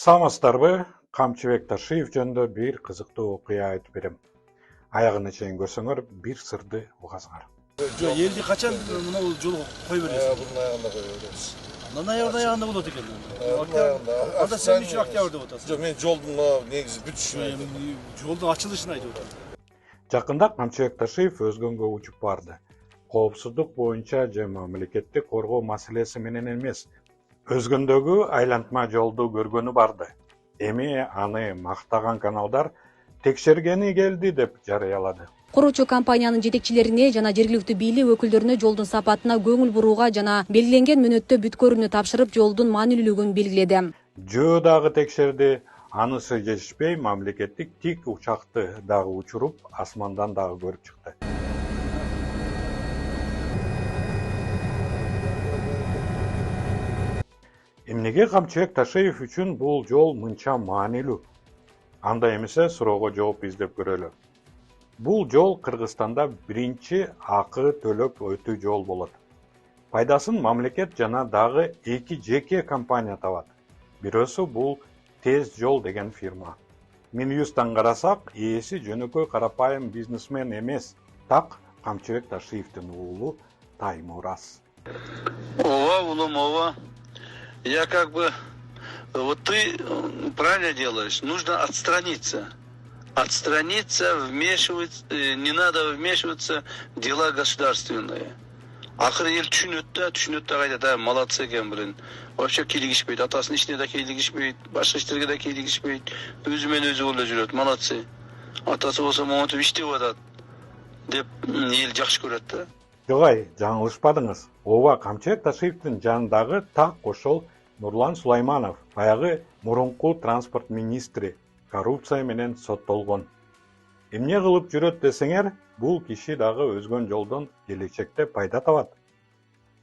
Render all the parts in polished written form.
Саламатсыздарбы? Камчыбек Ташиев жөнүндө бир кызыктуу окуя айтып берем. Аягына чейин көрсөңөр бир сырды угасыңар. Элди качан мына жолго кой бересиз? Bunun ayağında koyuyoruz. Андан аягында болот экен. Bunun ayağında. Анда сен үчүн октябрь деп атасыз. Жоқ, мен жолдың негізі бүтішін айтып. Жолдун ачылышын айтып атам. Жакында Камчыбек Ташиев өзгөнгө учуп барды. Коопсуздук боюнча же мамлекеттик коргоо маселеси менен эмес, өзгөндөгү айлантма жолду көргөнү барды. Эми аны мактаган каналдар текшергени келди деп жарыялады. Куруучу компаниянын жетекчилерине жана жергиликтүү бийлик өкүлдөрүнө жолдун сапатына көңүл бурууга жана белгиленген мөөнөттө бүткөрүүнү тапшырып, жолдун маанилүүлүгүн белгиледи. Жөө дагы текшерди, анысы жетишпей мамлекеттик тик учакты дагы учуруп, асмандан дагы көрүп чыкты. Эмнеге Камчыбек Ташиев үчүн бул жол мынча маанилүү? Анда эмесе суроого жооп издеп көрөлү. Бул жол Кыргызстанда биринчи акы төлөп өтүү жол болот. Пайдасын мамлекет жана дагы эки жеке компания табат. Бирөөсү бул Тез жол деген фирма. Минюстан карасак, ээси жөнөкөй карапайым бизнесмен эмес, так Камчыбек Ташиевдин уулу Таймураз. Ова, улум, ова. Я вот ты правильно делаешь, нужно отстраниться. Отстраниться, вмешиваться, не надо вмешиваться в дела государственные. Акыры ел түшүнөт да кайда, да, молодцы экен, блин. Вообще кийлигишпейт, атасынын ишине да кийлигишпейт, башка иштерге да кийлигишпейт. Өзү менен өзү боло жүрөт, молодцы. Атасы болсо монтип иштеп атат деп эл жакшы көрөт да. Жогай, жаңылышпадыңыз. Ооба Камчыбек Ташиевдин жанындагы так ошол Нурлан Сулайманов, баягы мурунку транспорт министри, коррупция менен соттолгон. Эмне кылып жүрөт десеңер, бул киши дагы өзгөн жолдон келечекте пайда табат.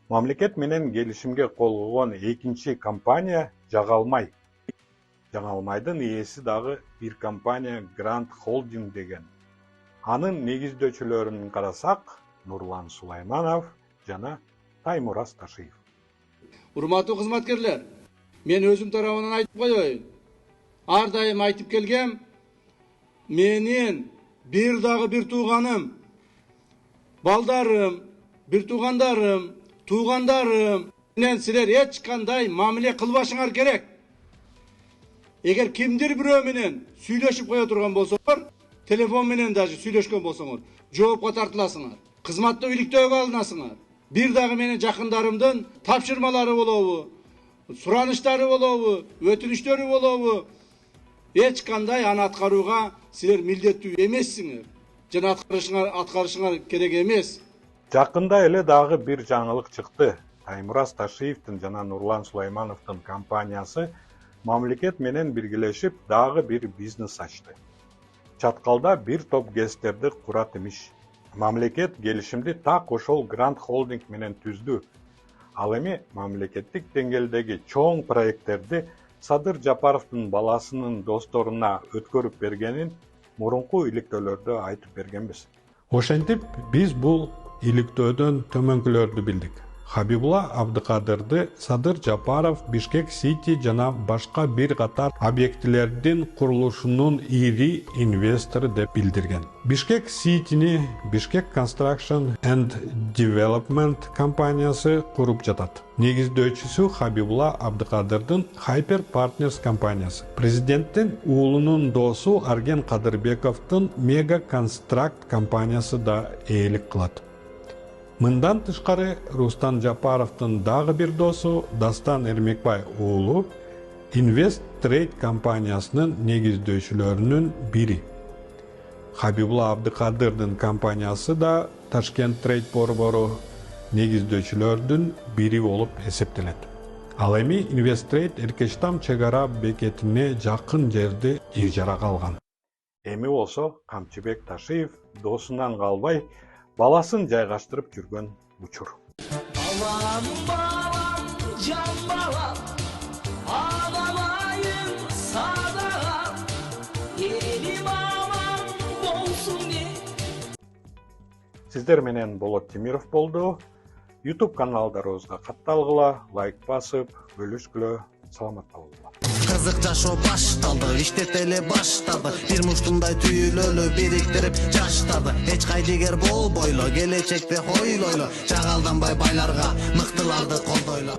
Мамлекет менен келишимге кол койгон экинчи компания Жаңалмай. Жаңалмайдын ээси дагы бир компания Гранд Холдинг деген. Анын негиздөөчүлөрүн карасак, Нурлан Сулайманов жана Таймураз Ташиев. Урматтуу кызматкерлер, мен өзүм тарабынан айтып коеюн. Ар дайым айтып келгем, менин бир дагы бир тууганым, балдарым, бир туугандарым менен силер эч кандай мамиле кылбашыңар керек. Эгер кимдир бирөө менен сүйлөшүп кое турган болсоңор, телефон менен даже сүйлөшкөн болсоңор, жоопко тартыласыңар, кызматтуу иликтөөгө алынасыңар. Бир дагы менин жакындарымдын тапшырмалары болобу, сураныштары болобу, өтүнүчтөрү болобу, эч кандай аны аткарууга силер милдеттүү эмессиңер. Жана аткарышыңар керек эмес. Жакында эле дагы бир жаңылык чыкты. Таймураз Ташиевдин жана Нурлан Сулаймановдун компаниясы мамлекет менен биргелешип дагы бир бизнес ачты. Чаткалда бир топ ГЭСтерди курат имиш. Мамлекет келишимди так ошол Гранд Холдинг менен түздү. Ал эми мамлекеттик деңгээлдеги чоң проекттерди Садыр Жапаровдун баласынын досторуна өткөрүп бергенин мурунку иликтөөлөрдө айтып бергенбиз. Ошентип биз бул иликтөөдөн төмөнкүлөрдү билдик. Хабибулла Абдыкадырды Садыр Жапаров Бишкек Сити жана башка бир катар объектилердин курулушунун ири инвестору деп билдирген. Бишкек Ситини Бишкек Construction and Development компаниясы куруп жатат. Негиздөөчүсү Хабибулла Абдыкадырдын Hyper Partners компаниясы. Президенттин уулунун досу Арген Кадырбековдун Mega Construct компаниясы да ээлик кылат. Мындан тышкары Рустам Жапаровдун дагы бир досу Дастан Эрмекбай уулу Invest Trade компаниясынын негиздөөчүлөрүнүн бири. Хабибулла Абдыкадырдын компаниясы да Ташкент Trade борбору негиздөөчүлөрдүн бири болуп эсептелет. Ал эми Invest Trade Эркештам чек ара бекетине жакын жерде ижарага алган. Эми болсо Камчыбек Ташиев досунан калбай баласын жайгаштырып жүргөн учур. Балам, балам, жан балам, ağlamayın sağlam, elim aman bolsun ne. Сиздер менен Болот Темиров болду. YouTube каналдарыбызга катталгыла, лайк басып, бөлүшкүлө, саламатта болгула. кызык жашоо башталды, иштетели баштады. Бир муштундай түйүлөлү бириктирип жаштарды. Эч кайдыгер болбойлу, келечекте хойлойлу. Жагалданбай байларга, мыктыларды колдойлу.